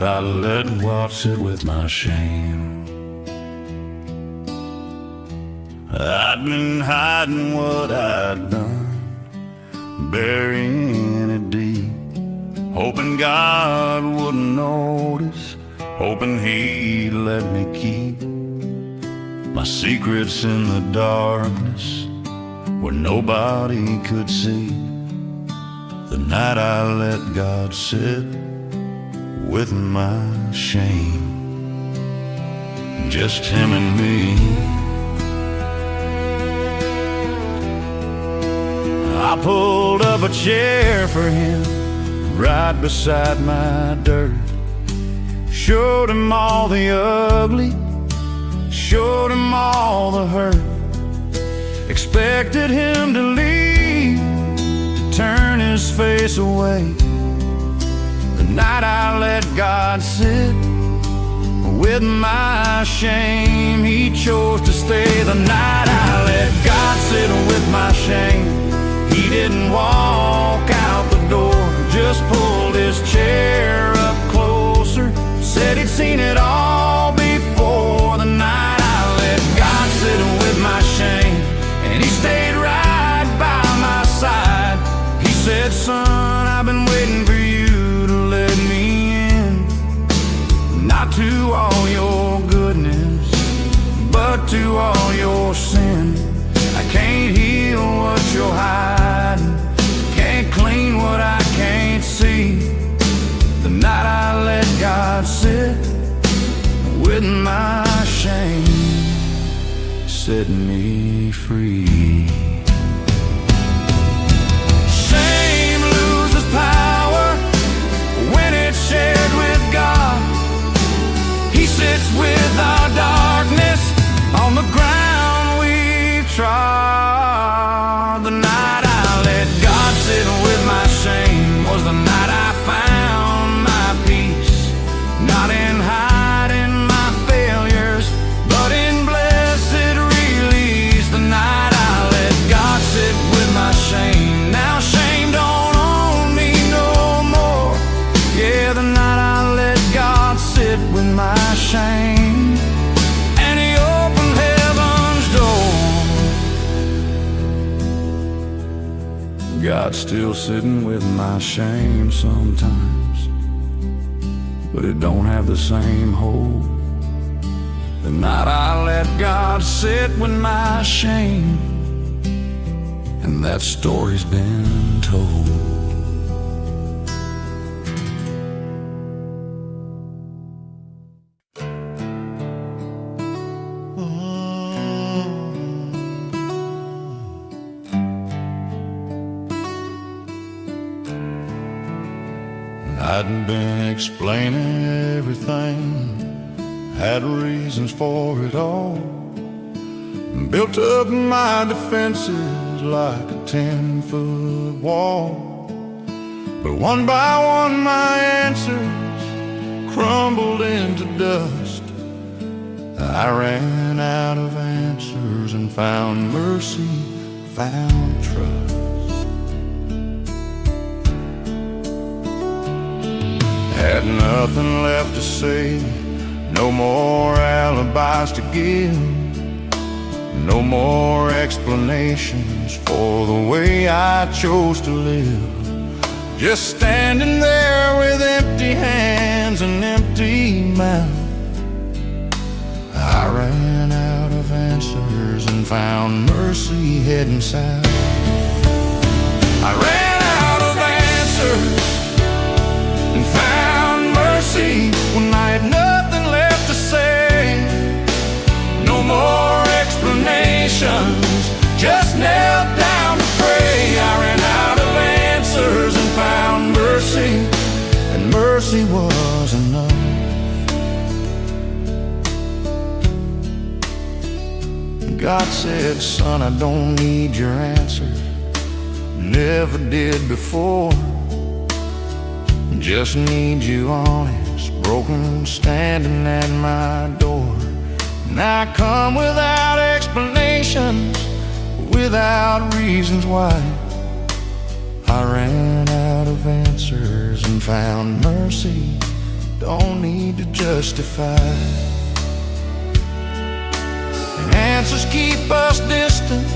night I let God sit with my shame. I'd been hiding what I'd done, burying it deep, hoping God wouldn't notice, hoping He'd let me keep my secrets in the darkness where nobody could see. The night I let God sit with my shame, just Him and me. I pulled up a chair for Him right beside my dirt, showed Him all the ugly, showed Him all the hurt, expected Him to leave, to turn His face away. The night I let God sit with my shame, He chose to stay. The night I let God sit with my shame, He didn't walk out the door, just pulled His chair up closer, said He'd seen it all before. The night I let God sit with my shame, and He stayed right by my side. He said, son, I've been waiting for you to let me in, not to all your goodness, but to all your sin. I can't heal what you're hiding, can't clean what I can't see. The night I let God sit with my shame, set me free. Shame loses power when it's shared with God. He sits with our darkness on the ground we've trod. The night I let God sit with my shame was the night I found my peace, not in hiding my failures, but in blessed release. The night I let God sit with my shame, now shame don't own me no more. Yeah, the night I let God sit with my shame, and He opened heaven's door. God's still sitting with my shame sometimes, but it don't have the same hold. The night I let God sit with my shame, and that story's been told. I'd been explaining everything, had reasons for it all, built up my defenses like a 10-foot wall. But one by one my answers crumbled into dust. I ran out of answers and found mercy, found trust. Had nothing left to say, no more alibis to give, no more explanations for the way I chose to live. Just standing there with empty hands and empty mouth. I ran out of answers and found mercy heading south. I ran out of answers and found mercy when I had nothing left to say. No more explanations, just knelt down to pray. I ran out of answers and found mercy, and mercy was enough. God said, son, I don't need your answers, never did before. Just need you honest, broken, standing at my door. And I come without explanations, without reasons why. I ran out of answers and found mercy, don't need to justify. And answers keep us distant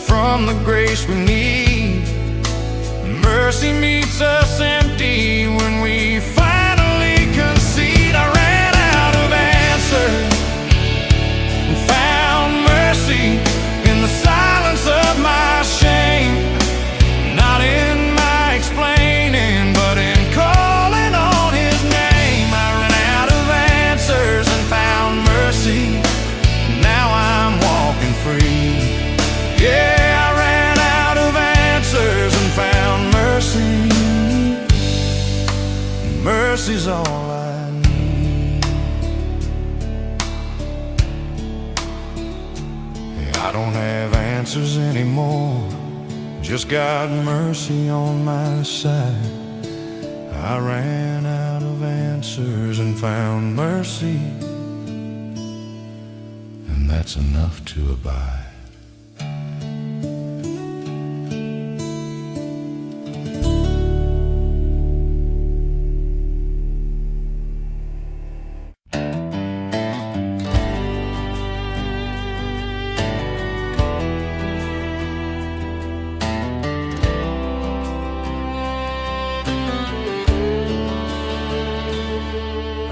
from the grace we need. Mercy meets us empty when we finally concede. I ran out of answers and found mercy in the silence of my shame. Not in my explaining, but in calling on His name. I ran out of answers and found mercy. Now I'm walking free. Yeah, I ran out of answers and found mercy. Mercy's all I need. I don't have answers anymore, just got mercy on my side. I ran out of answers and found mercy, and that's enough to abide.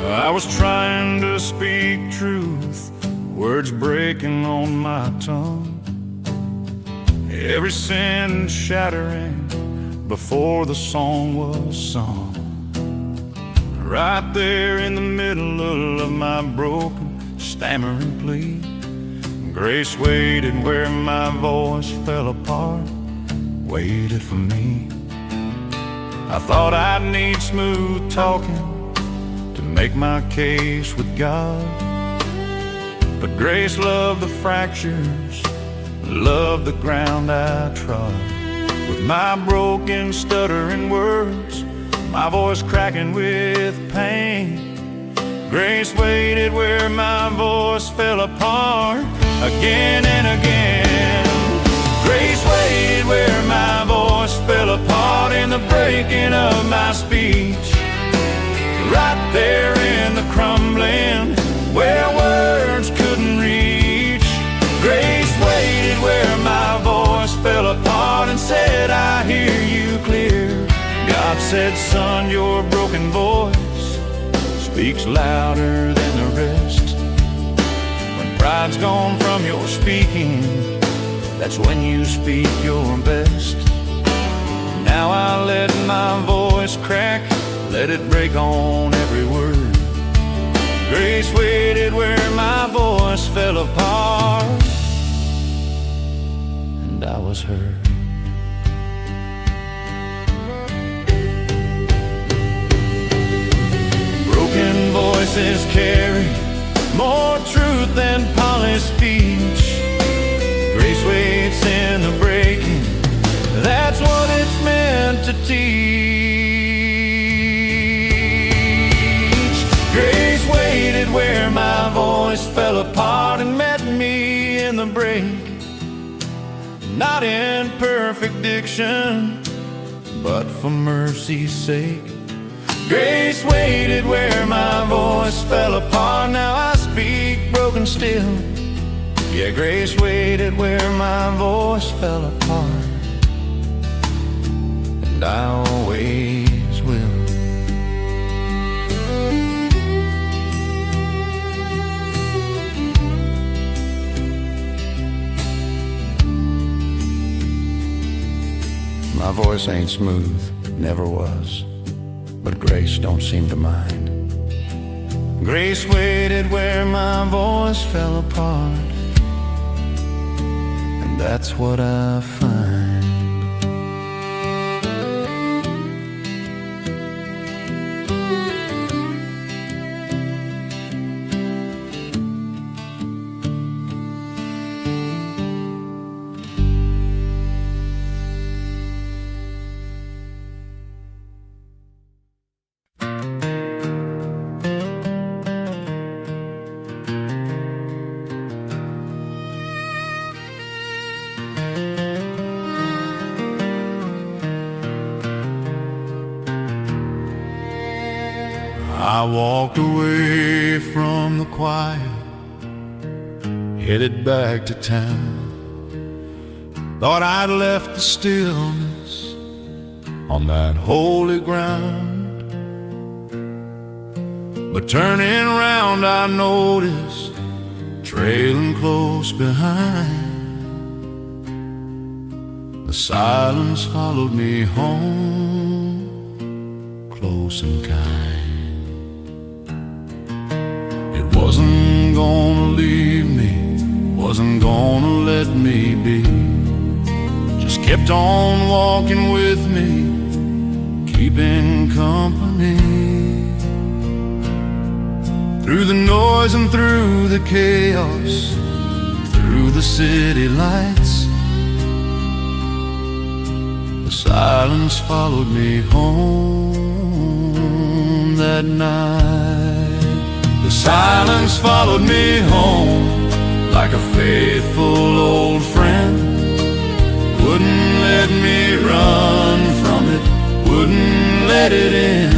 I was trying to speak truth, words breaking on my tongue, every sentence shattering before the song was sung. Right there in the middle of my broken, stammering plea, grace waited where my voice fell apart, waited for me. I thought I'd need smooth talking to make my case with God, but grace loved the fractures, loved the ground I trod. With my broken, stuttering words, my voice cracking with pain, grace waited where my voice fell apart again and again. Grace waited where my voice fell apart in the breaking of my speech. Right there in the crumbling, where words couldn't reach. Grace waited where my voice fell apart and said, I hear you clear. God said, son, your broken voice speaks louder than the rest. When pride's gone from your speaking, that's when you speak your best. Now I let my voice crack, let it break on every word. Grace waited where my voice fell apart, and I was heard. Broken voices carry more truth than polished speech. Grace waits in the breaking, that's what it's meant to teach. Grace waited where my voice fell apart and met me in the break. Not in perfect diction, but for mercy's sake. Grace waited where my voice fell apart. Now I speak broken still. Yeah, grace waited where my voice fell apart, and I always will. My voice ain't smooth, never was, but grace don't seem to mind. Grace waited where my voice fell apart, and that's what I find. I walked away from the quiet, headed back to town. Thought I'd left the stillness on that holy ground, but turning round I noticed, trailing close behind, the silence followed me home, close and kind. It wasn't gonna leave me, wasn't gonna let me be, just kept on walking with me, keeping company. Through the noise and through the chaos, through the city lights, the silence followed me home that night. The silence followed me home like a faithful old friend. Wouldn't let me run from it, wouldn't let it in.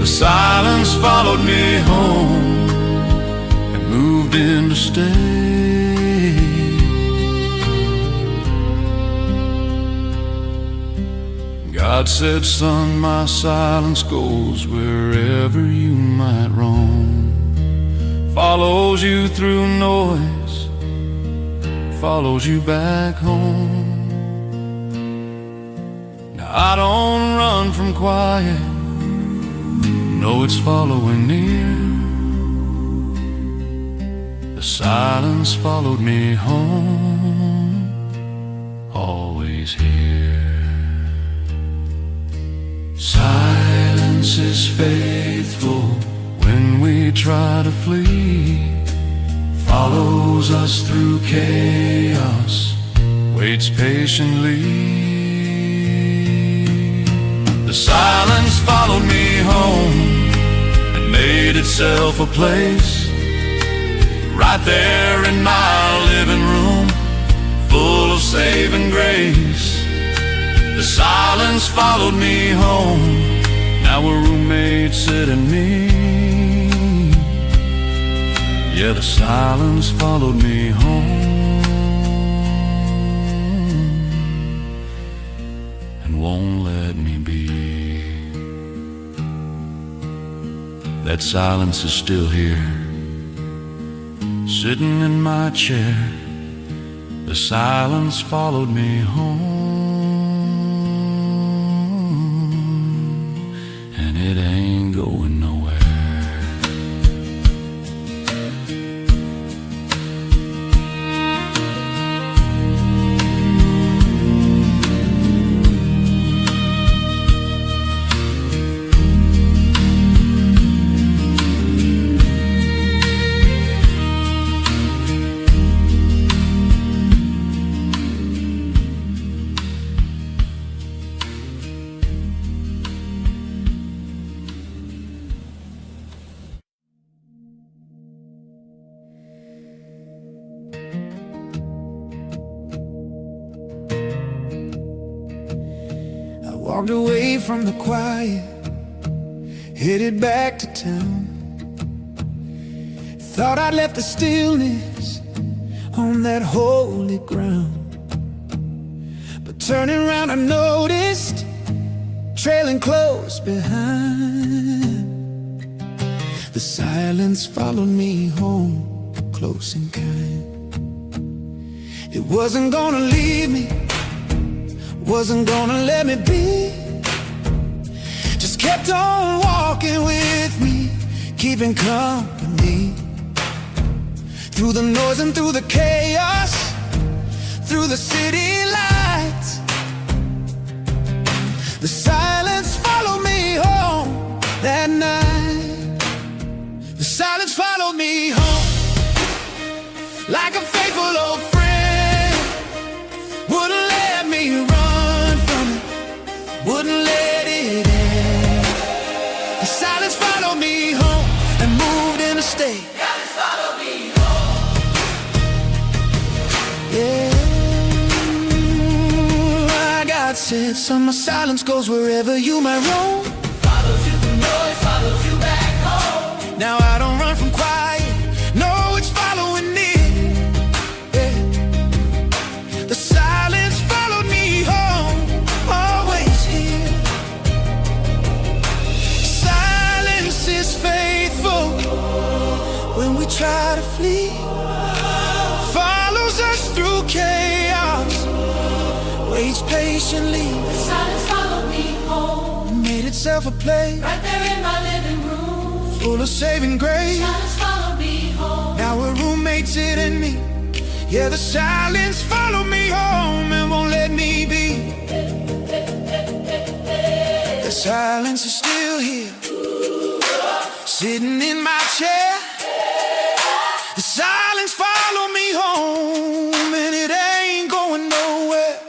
The silence followed me home and moved in to stay. God said, son, my silence goes wherever you might roam, follows you through noise, follows you back home. Now I don't run from quiet, no, it's following near. The silence followed me home, always here. Silence is faithful when we try to flee, follows us through chaos, waits patiently. The silence followed me home and made itself a place, right there in my living room, full of saving grace. The silence followed me home, now we're roommates, Sid and me. Yeah, the silence followed me home and won't let me be. That silence is still here, sitting in my chair. The silence followed me home, and it ain't going nowhere. Walked away from the quiet, headed back to town. Thought I'd left the stillness on that holy ground, but turning around I noticed, trailing close behind, the silence followed me home, close and kind. It wasn't gonna leave me, wasn't gonna let me be, just kept on walking with me, keeping company. Through the noise and through the chaos, through the city lights, the silence followed me home that night. The silence followed me home like a faithful old friend. Wouldn't let me run from it, wouldn't let it end. The silence followed me home and moved in to stay. Silence followed me home. Yeah, God said, son, my silence goes wherever you might roam, follows you through noise, follows you back. Now I don't run from quiet, no, it's following it. Yeah. The silence followed me home, always here. Silence is faithful when we try to flee. Follows us through chaos, waits patiently. The silence followed me home, Made itself a place right there in my living room. full of saving grace. Silence followed me home. Now we're roommates, it and me. Yeah, the silence followed me home and won't let me be. The silence is still here, sitting in my chair. The silence followed me home and it ain't going nowhere.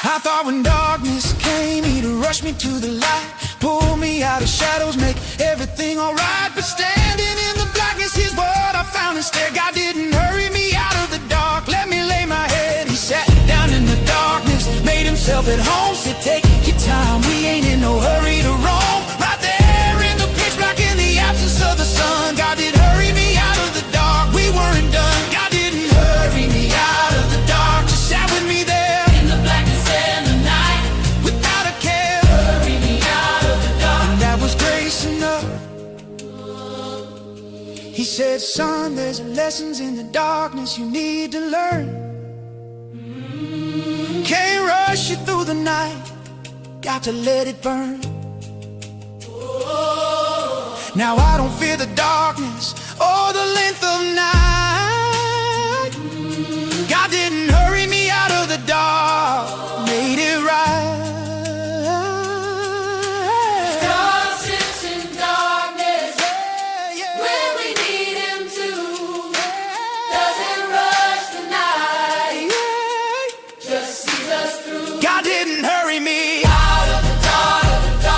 I thought when darkness came, he'd rush me to the light, pull me out of shadows, make everything alright. But standing in the blackness, here's what I found instead. God didn't hurry me out of the dark, let me lay my head. He sat down in the darkness, made himself at home. Said, take your time, we ain't in no hurry to roam. Right there in the pitch black, in the absence of the sun, God did hurry me out of the dark. We weren't done. God didn't hurry me out of the dark, just sat with me there In the blackness and the night, without a care. hurry me out of the dark. And that was grace enough. He said, son, there's lessons in the darkness you need to learn. Can't rush you through the night, got to let it burn. Now I don't fear the darkness or the length of night. God didn't hurry me out of the dark, made it right. God sits in darkness Yeah, yeah. when we need him to. Doesn't rush the night, just sees us through. God didn't hurry me. Out of the dark,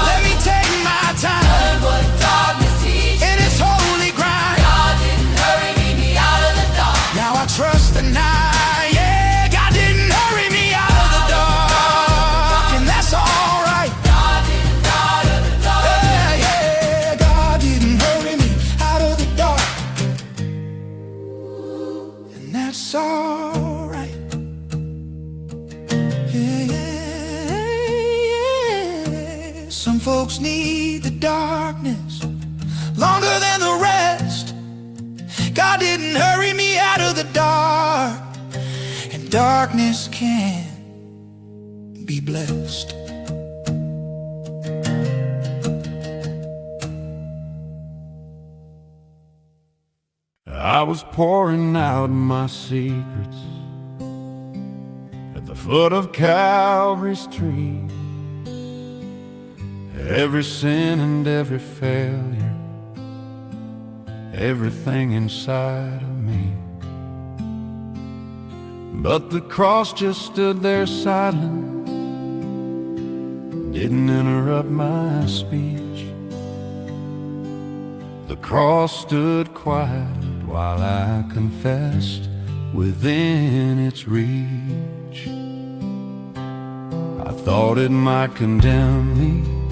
Let me take my time learn what darkness teaches. in its holy grind. God didn't hurry me out of the dark. Now I trust the night. Yeah, God didn't hurry me out of the dark, and that's all right. God didn't out of the dark. Yeah, yeah, God didn't hurry me out of the dark, and that's all right. Yeah, yeah. Some folks need the darkness longer than the rest. God didn't hurry me out of the dark, and darkness can be blessed. I was pouring out my secrets at the foot of Calvary's tree. Every sin and every failure, everything inside of me. But the cross just stood there silent, didn't interrupt my speech. The cross stood quiet while I confessed within its reach. I thought it might condemn me,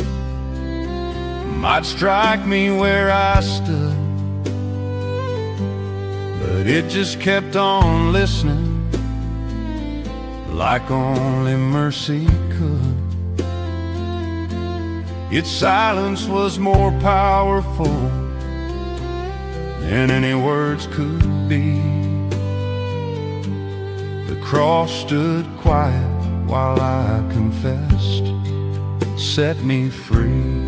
might strike me where I stood, but it just kept on listening like only mercy could. Its silence was more powerful than any words could be. The cross stood quiet while I confessed, set me free.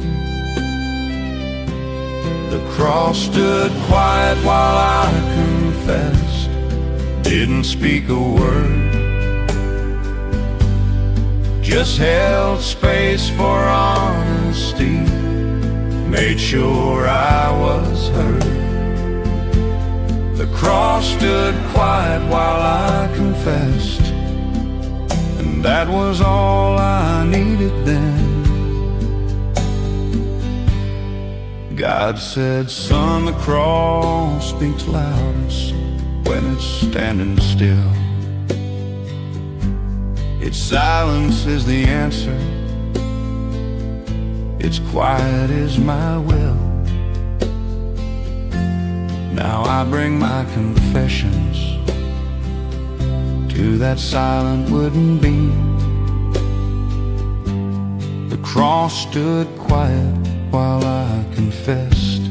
The cross stood quiet while I confessed, didn't speak a word, just held space for honesty, made sure I was heard. The cross stood quiet while I confessed, and that was all I needed then. God said, son, the cross speaks loudest when it's standing still. Its silence is the answer, its quiet is my will. Now I bring my confessions to that silent wooden beam. The cross stood quiet while I confessed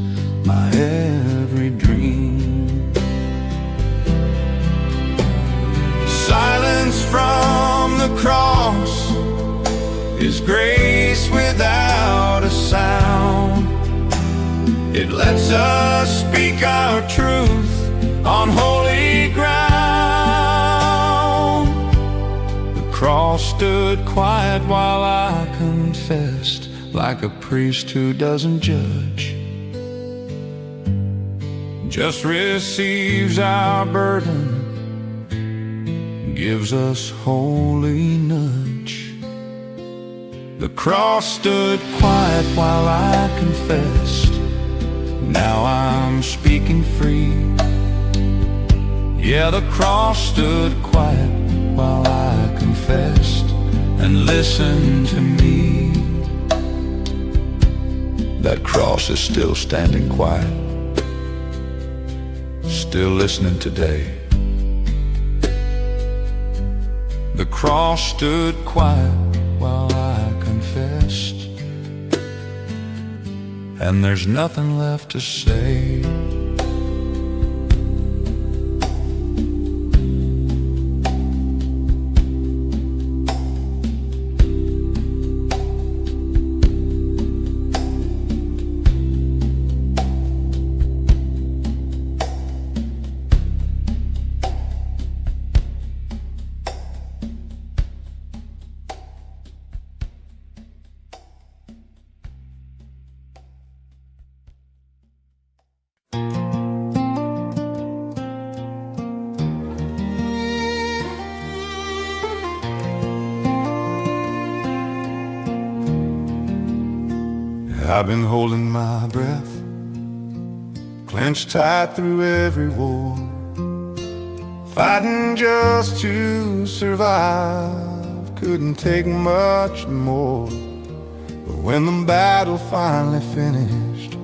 my every dream. Silence from the cross is grace without a sound. It lets us speak our truth on holy ground. The cross stood quiet while I confessed, like a priest who doesn't judge, just receives our burden, gives us holy nudge. The cross stood quiet while I confessed. Now I'm speaking free. Yeah, the cross stood quiet while I confessed. And listen to me, that cross is still standing quiet, still listening today. The cross stood quiet while I confessed, and there's nothing left to say. I've been holding my breath, clenched tight through every war, fighting just to survive. Couldn't take much more. But when the battle finally finished,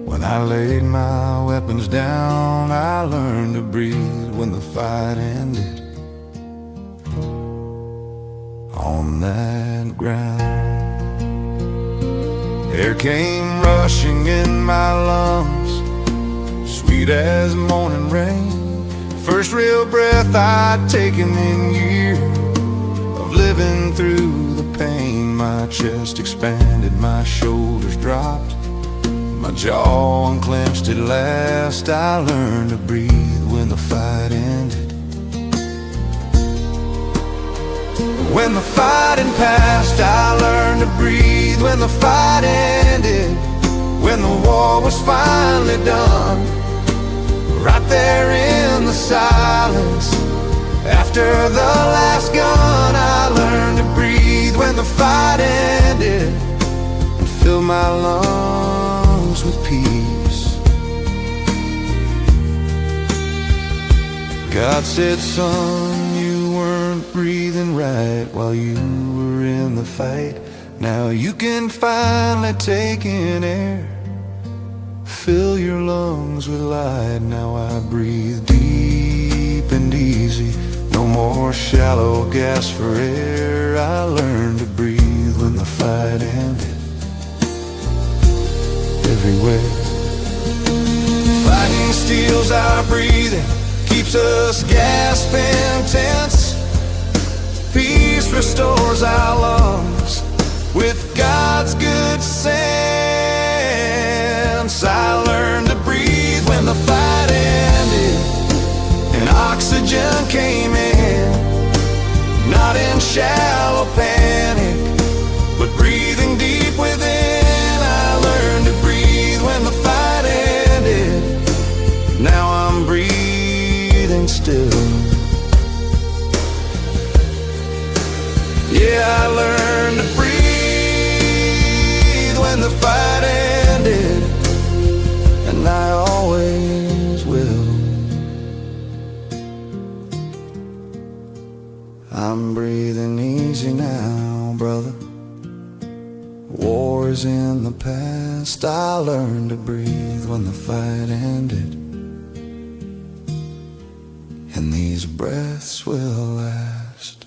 when I laid my weapons down, I learned to breathe when the fight ended. On that ground, air came rushing in my lungs, sweet as morning rain. First real breath I'd taken in years of living through the pain. My chest expanded, my shoulders dropped, my jaw unclenched at last. I learned to breathe when the fight ended. When the fighting passed, I learned to breathe when the fight ended. When the war was finally done, right there in the silence, after the last gun, I learned to breathe when the fight ended, and fill my lungs with peace. God said, son, you weren't breathing right while you were in the fight. Now you can finally take in air, fill your lungs with light. Now I breathe deep and easy, no more shallow gasp for air. I learned to breathe when the fight ended. Everywhere, fighting steals our breathing, keeps us gasping tense. Peace restores our lungs with God's good sense. I learned to breathe when the fight ended, and oxygen came in, not in shallow panic, but breathing deep within. I learned to breathe when the fight ended. Now I'm breathing still. Yeah, I learned to breathe when the fight ended, and I always will. I'm breathing easy now, brother. War is in the past. I learned to breathe when the fight ended. and these breaths will last.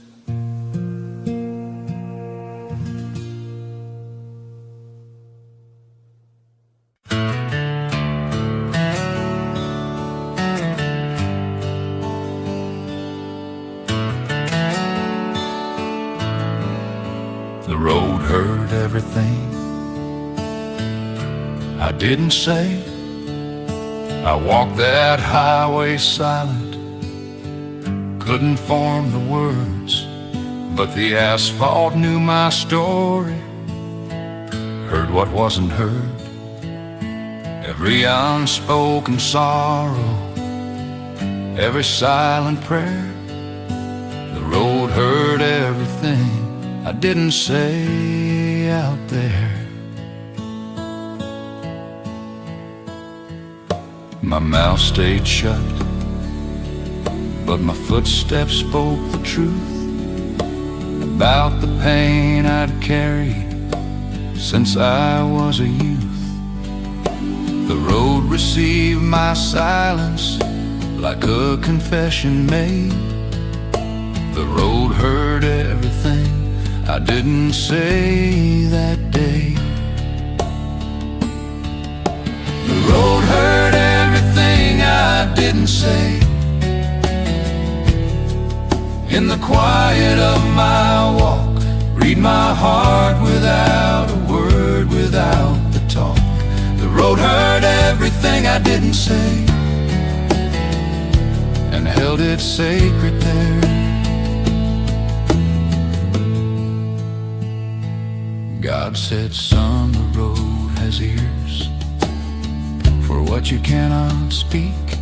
The road heard everything I didn't say. I walked that highway silent, couldn't form the words, but the asphalt knew my story, heard what wasn't heard, every unspoken sorrow, every silent prayer. The road heard everything I didn't say out there. My mouth stayed shut, but my footsteps spoke the truth about the pain I'd carried since I was a youth. The road received my silence like a confession made. The road heard everything I didn't say that day. The road heard everything I didn't say. In the quiet of my walk, read my heart without a word, without the talk. The road heard everything I didn't say and held it sacred there. God said, son, the road has ears for what you cannot speak,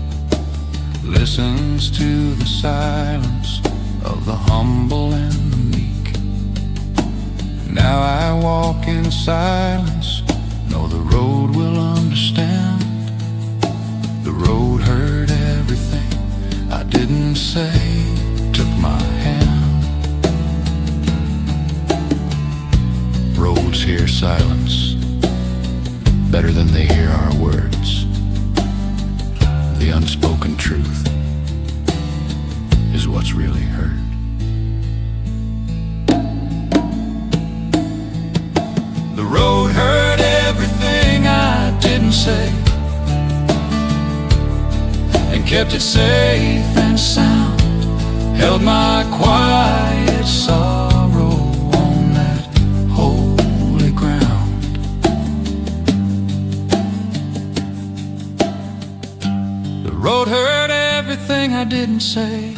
listens to the silence of the humble and the meek. Now I walk in silence, know the road will understand. The road heard everything I didn't say, took my hand. Roads hear silence better than they hear our words. The unspoken truth is what's really heard. The road heard everything I didn't say and kept it safe and sound, held my quiet sorrow on that holy ground. The road heard everything I didn't say.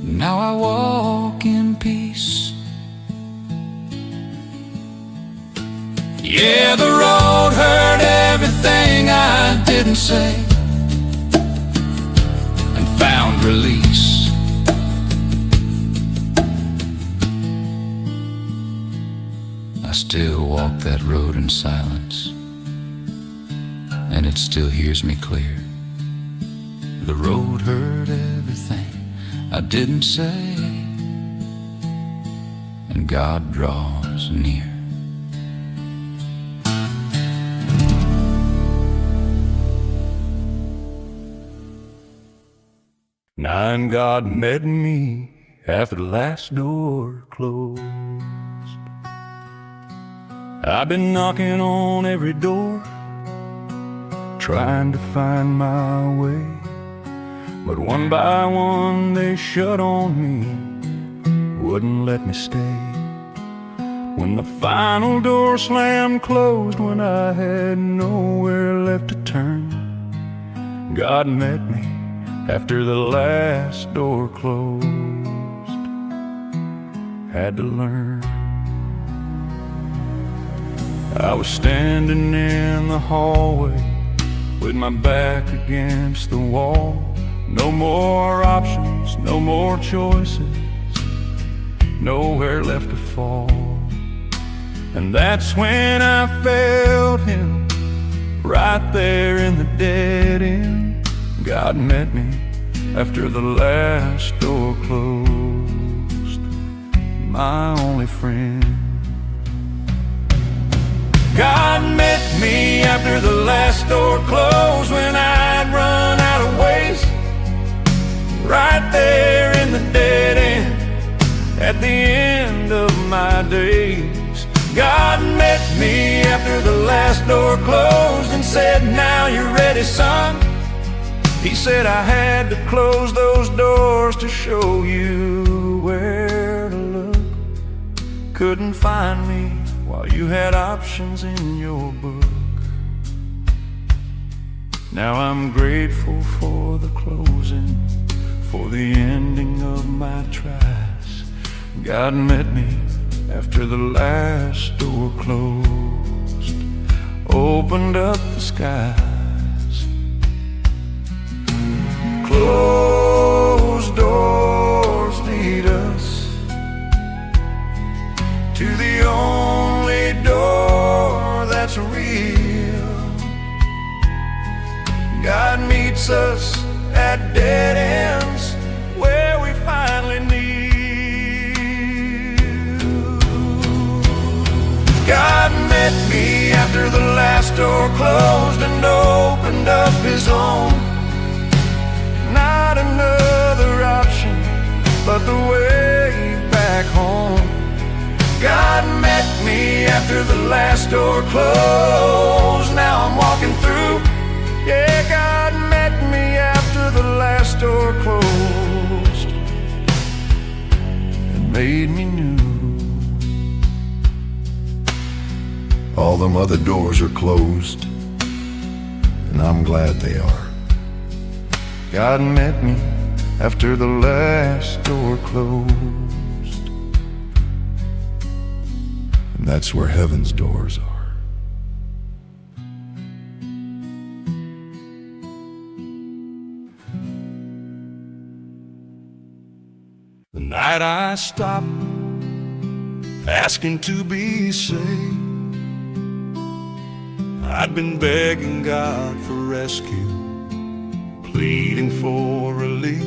Now I walk in peace. Yeah, the road heard everything I didn't say and found release. I still walk that road in silence, and it still hears me clear. The road heard everything I didn't say, and God draws near. And God met me after the last door closed. I've been knocking on every door, trying to find my way, but one by one they shut on me, wouldn't let me stay. When the final door slammed closed, when I had nowhere left to turn, God met me after the last door closed. Had to learn. I was standing in the hallway with my back against the wall. No more options, no more choices, nowhere left to fall. And that's when I felt Him right there in the dead end. God met me after the last door closed, my only friend. God met me after the last door closed, when I'd run out of ways door closed and said, "Now you're ready, son." He said, "I had to close those doors to show you where to look. Couldn't find me while you had options in your book. Now I'm grateful for the closing, for the ending of my tries. God met me after the last door closed, opened up the skies. Closed doors lead us to the only door that's real. God meets us at dead ends where we finally kneel. God met me after the last door closed and opened up His own. Not another option, but the way back home. God met me after the last door closed. Now I'm walking through. Yeah, God met me after the last door closed and made me new. All them other doors are closed, and I'm glad they are. God met me after the last door closed, And that's where heaven's doors are. the night I stopped asking to be saved. I'd been begging God for rescue, pleading for relief,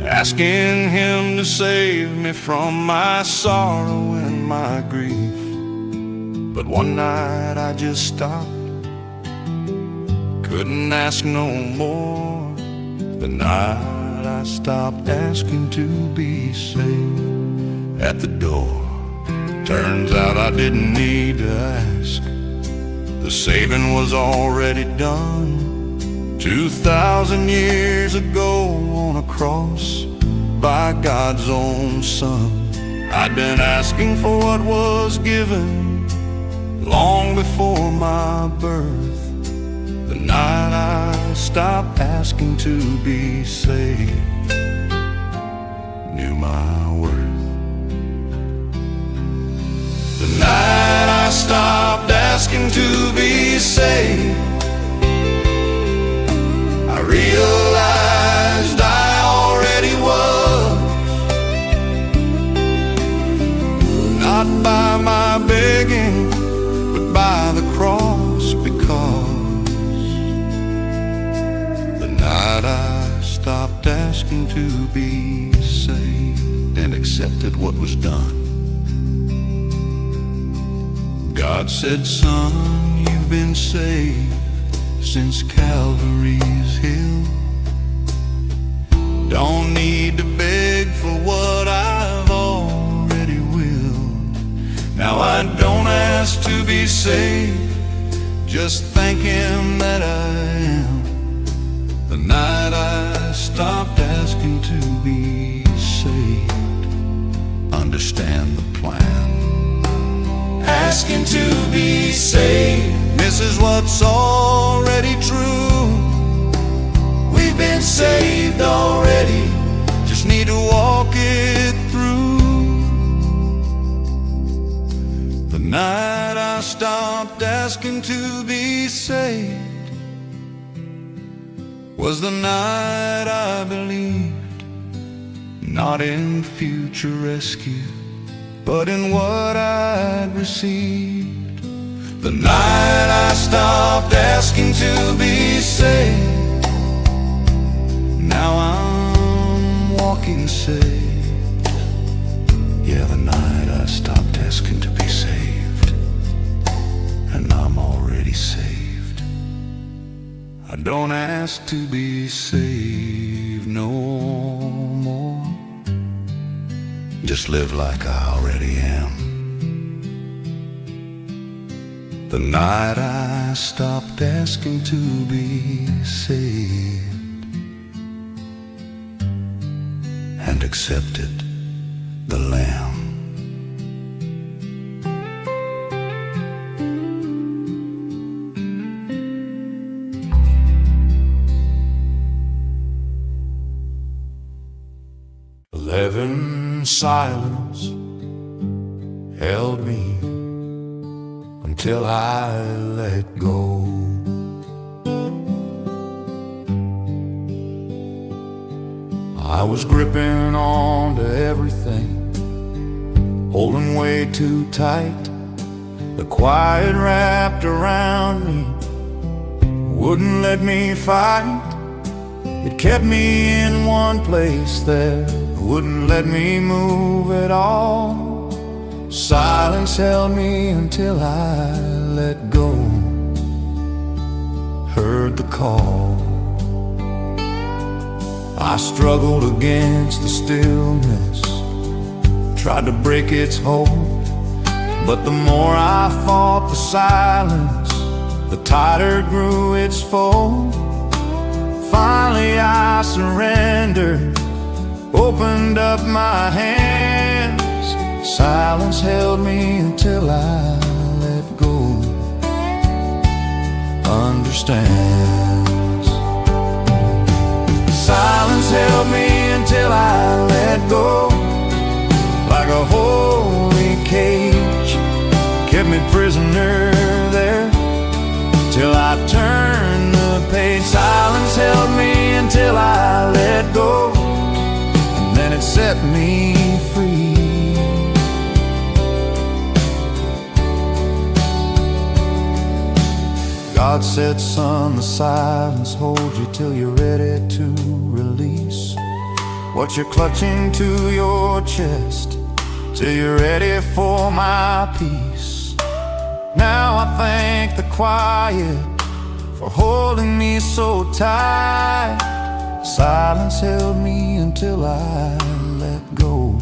asking Him to save me from my sorrow and my grief. But one night I just stopped, couldn't ask no more. The night I stopped asking to be saved. At the door, turns out I didn't need to ask. The saving was already done 2,000 years ago on a cross by God's own Son. I'd been asking for what was given long before my birth. The night I stopped asking to be saved, knew my worth. The night I stopped asking to be saved, I realized I already was. Not by my begging, but by the cross, because the night I stopped asking to be saved and accepted what was done, God said, "Son, you've been saved since Calvary's hill. Don't need to beg for what I've already willed. Now I don't ask to be saved, just thank Him that I am." The night I stopped asking to be saved, understand the plan. Asking to be saved misses what's already true. We've been saved already, just need to walk it through. The night I stopped asking to be saved was the night I believed, not in future rescue, but in what I'd received. The night I stopped asking to be saved, now I'm walking saved. Yeah, the night I stopped asking to be saved, and I'm already saved. I don't ask to be saved no more, just live like I already am. The night I stopped asking to be saved and accepted the Lamb. Silence held me until I let go. I was gripping on to everything, holding way too tight. The quiet wrapped around me, wouldn't let me fight. It kept me in one place there, wouldn't let me move at all. Silence held me until I let go, heard the call. I struggled against the stillness, tried to break its hold, but the more I fought the silence, the tighter grew its fold. Finally I surrendered, opened up my hands. Silence held me until I let go. Understands. Silence held me until I let go. Like a holy cage, kept me prisoner there till I turned the page. Silence held me until I let go, then it set me free. God said, son, the silence holds you till you're ready to release what you're clutching to your chest, till you're ready for my peace. Now I thank the quiet for holding me so tight. Silence held me until I let go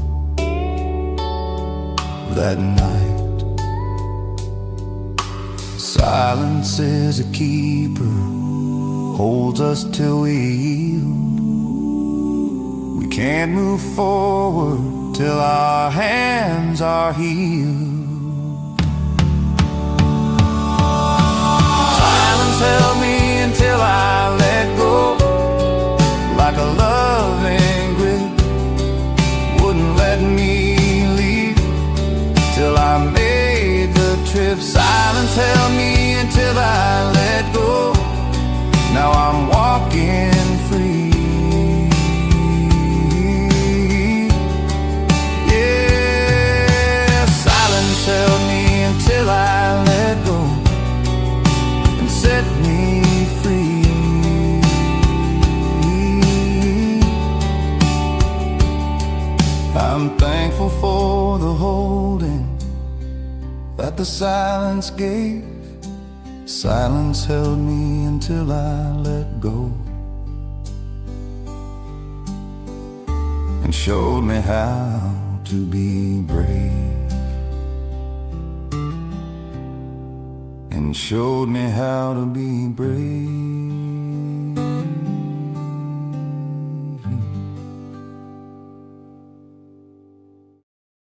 that night. Silence is a keeper, holds us till we yield. We can't move forward till our hands are healed. Silence held me until I let go, like a loving grip, wouldn't let me leave till I made the trip. Silence held me until I let go. Now I'm walking free. Yeah, silence held me until I let go and set me free. I'm thankful for the holding that the silence gave. Silence held me until I let go and showed me how to be brave, and showed me how to be brave.